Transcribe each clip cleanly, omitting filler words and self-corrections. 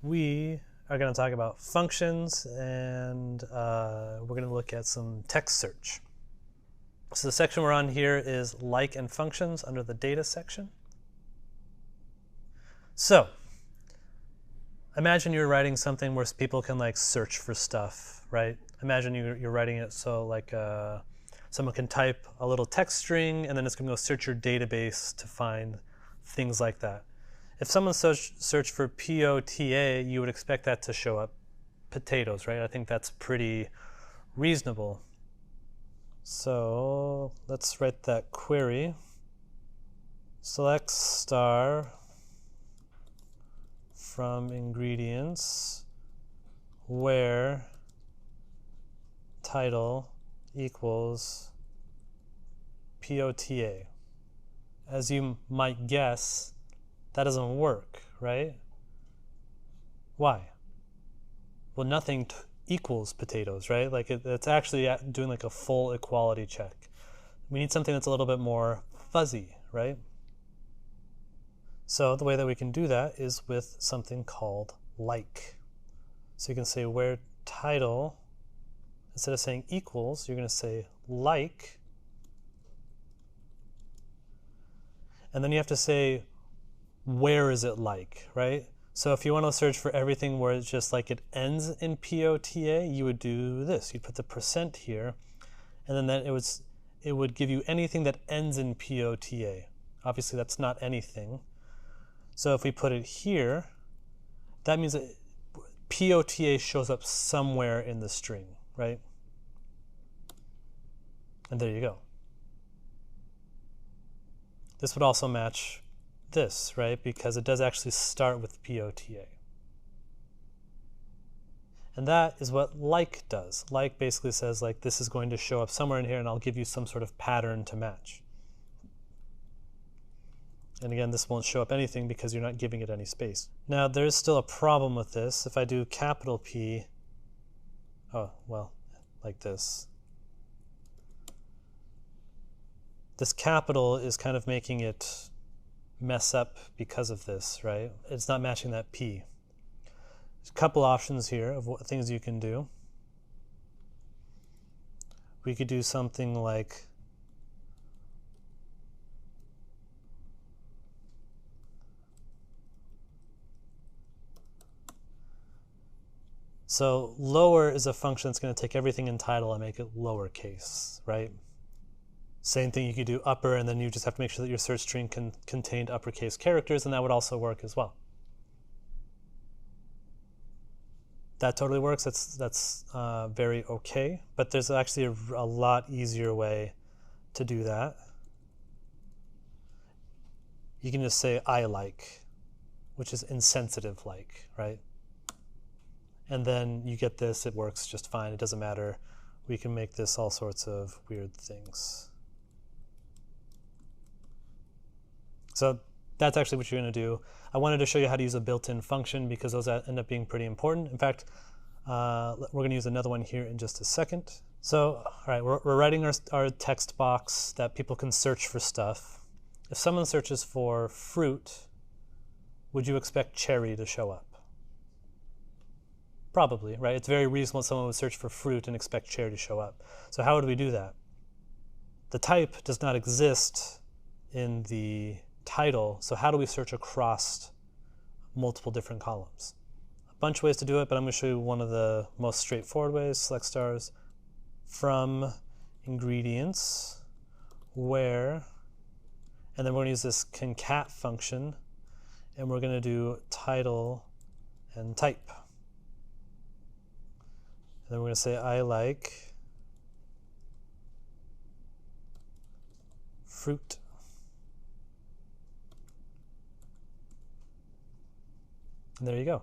We are going to talk about functions, and we're going to look at some text search. So the section we're on here is like and functions under the data section. So imagine you're writing something where people can like search for stuff, right? Imagine you're writing it so like someone can type a little text string and then it's going to go search your database to find things like that. If someone searched for POTA, you would expect that to show up potatoes, right? I think that's pretty reasonable. So let's write that query. Select star from ingredients where title equals POTA. As you might guess, that doesn't work, right? Why? Well, nothing equals potatoes, right? Like it's actually doing like a full equality check. We need something that's a little bit more fuzzy, right? So the way that we can do that is with something called like. So you can say where title, instead of saying equals, you're going to say like. And then you have to say, where is it like, right? So if you want to search for everything where it's just like it ends in POTA, you would do this. You'd put the % here, and then it would give you anything that ends in POTA. Obviously, that's not anything. So if we put it here, that means that POTA shows up somewhere in the string, right? And there you go. This would also match this, right? Because it does actually start with POTA. And that is what like does. Like basically says like this is going to show up somewhere in here and I'll give you some sort of pattern to match. And again, this won't show up anything because you're not giving it any space. Now there's still a problem with this. If I do capital P, oh, well, like this. This capital is kind of making it mess up because of this, right? It's not matching that P. There's a couple options here of what things you can do. We could do something like so lower is a function that's going to take everything in title and make it lowercase, right? Same thing, you could do upper, and then you just have to make sure that your search string contained uppercase characters, and that would also work as well. That totally works. That's very okay, but there's actually a lot easier way to do that. You can just say I like, which is insensitive like, right? And then you get this, it works just fine. It doesn't matter. We can make this all sorts of weird things. So that's actually what you're going to do. I wanted to show you how to use a built-in function because those end up being pretty important. In fact, we're going to use another one here in just a second. So, all right, we're writing our text box that people can search for stuff. If someone searches for fruit, would you expect cherry to show up? Probably, right? It's very reasonable someone would search for fruit and expect cherry to show up. So how would we do that? The type does not exist in the title, so how do we search across multiple different columns? A bunch of ways to do it, but I'm going to show you one of the most straightforward ways. Select stars from ingredients where, and then we're going to use this concat function, and we're going to do title and type. And then we're going to say I like fruit. And there you go.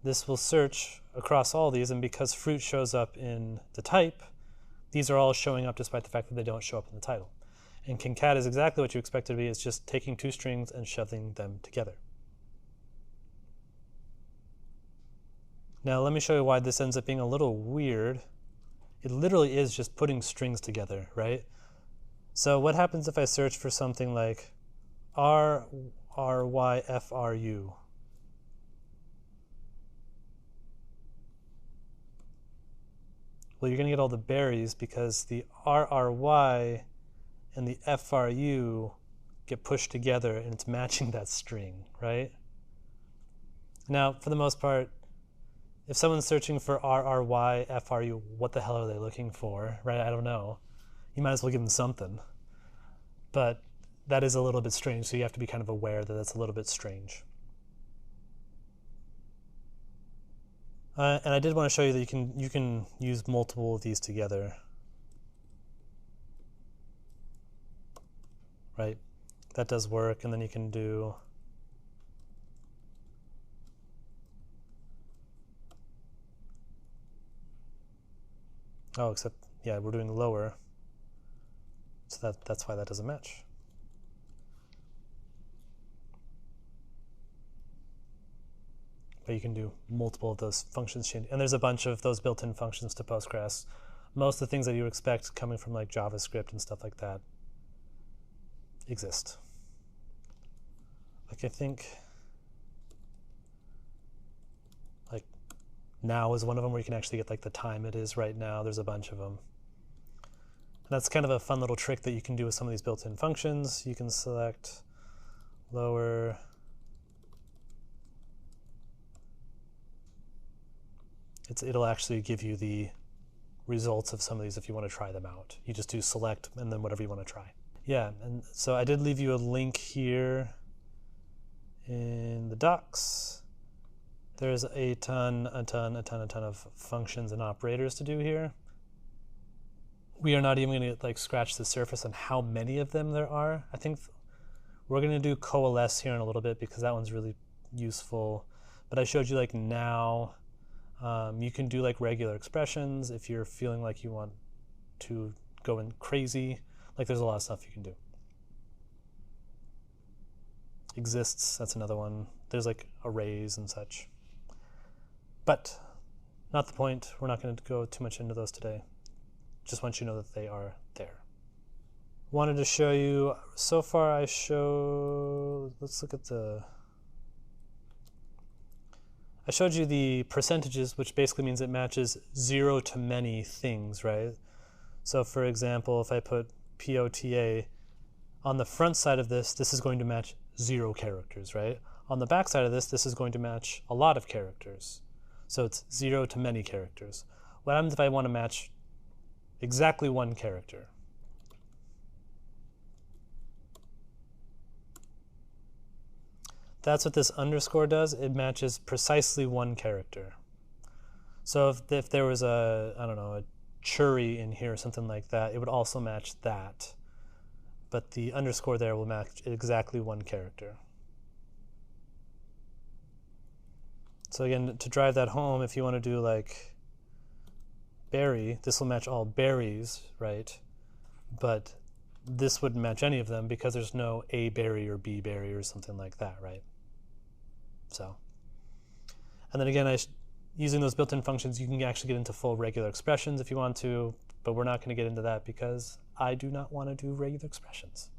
This will search across all these, and because fruit shows up in the type, these are all showing up despite the fact that they don't show up in the title. And concat is exactly what you expect it to be. It's just taking two strings and shoving them together. Now let me show you why this ends up being a little weird. It literally is just putting strings together, right? So what happens if I search for something like RYFRU? Well, you're going to get all the berries because the RRY and the FRU get pushed together and it's matching that string, right? Now, for the most part, if someone's searching for RRY, FRU, what the hell are they looking for, right? I don't know. You might as well give them something. But that is a little bit strange, so you have to be kind of aware that that's a little bit strange. And I did want to show you that you can use multiple of these together, right? That does work, and then you can do except yeah, we're doing lower, so that's why that doesn't match. But you can do multiple of those functions, and there's a bunch of those built-in functions to Postgres. Most of the things that you expect coming from like JavaScript and stuff like that exist. Like I think like now is one of them where you can actually get like the time it is right now. There's a bunch of them. And that's kind of a fun little trick that you can do with some of these built-in functions. You can select lower, it'll actually give you the results of some of these if you want to try them out. You just do select and then whatever you want to try. Yeah, and so I did leave you a link here in the docs. There's a ton of functions and operators to do here. We are not even going to like scratch the surface on how many of them there are. I think we're going to do coalesce here in a little bit because that one's really useful. But I showed you like now. You can do like regular expressions if you're feeling like you want to go in crazy. Like there's a lot of stuff you can do. Exists, that's another one. There's like arrays and such. But not the point. We're not going to go too much into those today. Just want you to know that they are there. Wanted to show you, so far let's look at I showed you the percentages, which basically means it matches 0 to many things, right? So for example, if I put POTA, on the front side of this is going to match 0 characters, right? On the back side of this is going to match a lot of characters. So it's 0 to many characters. What happens if I want to match exactly one character? That's what this underscore does. It matches precisely one character. So if there was a churi in here or something like that, it would also match that. But the underscore there will match exactly one character. So again, to drive that home, if you want to do like berry, this will match all berries, right? But this wouldn't match any of them because there's no A berry or B berry or something like that, right? So, and then again, using those built-in functions, you can actually get into full regular expressions if you want to, but we're not going to get into that because I do not want to do regular expressions.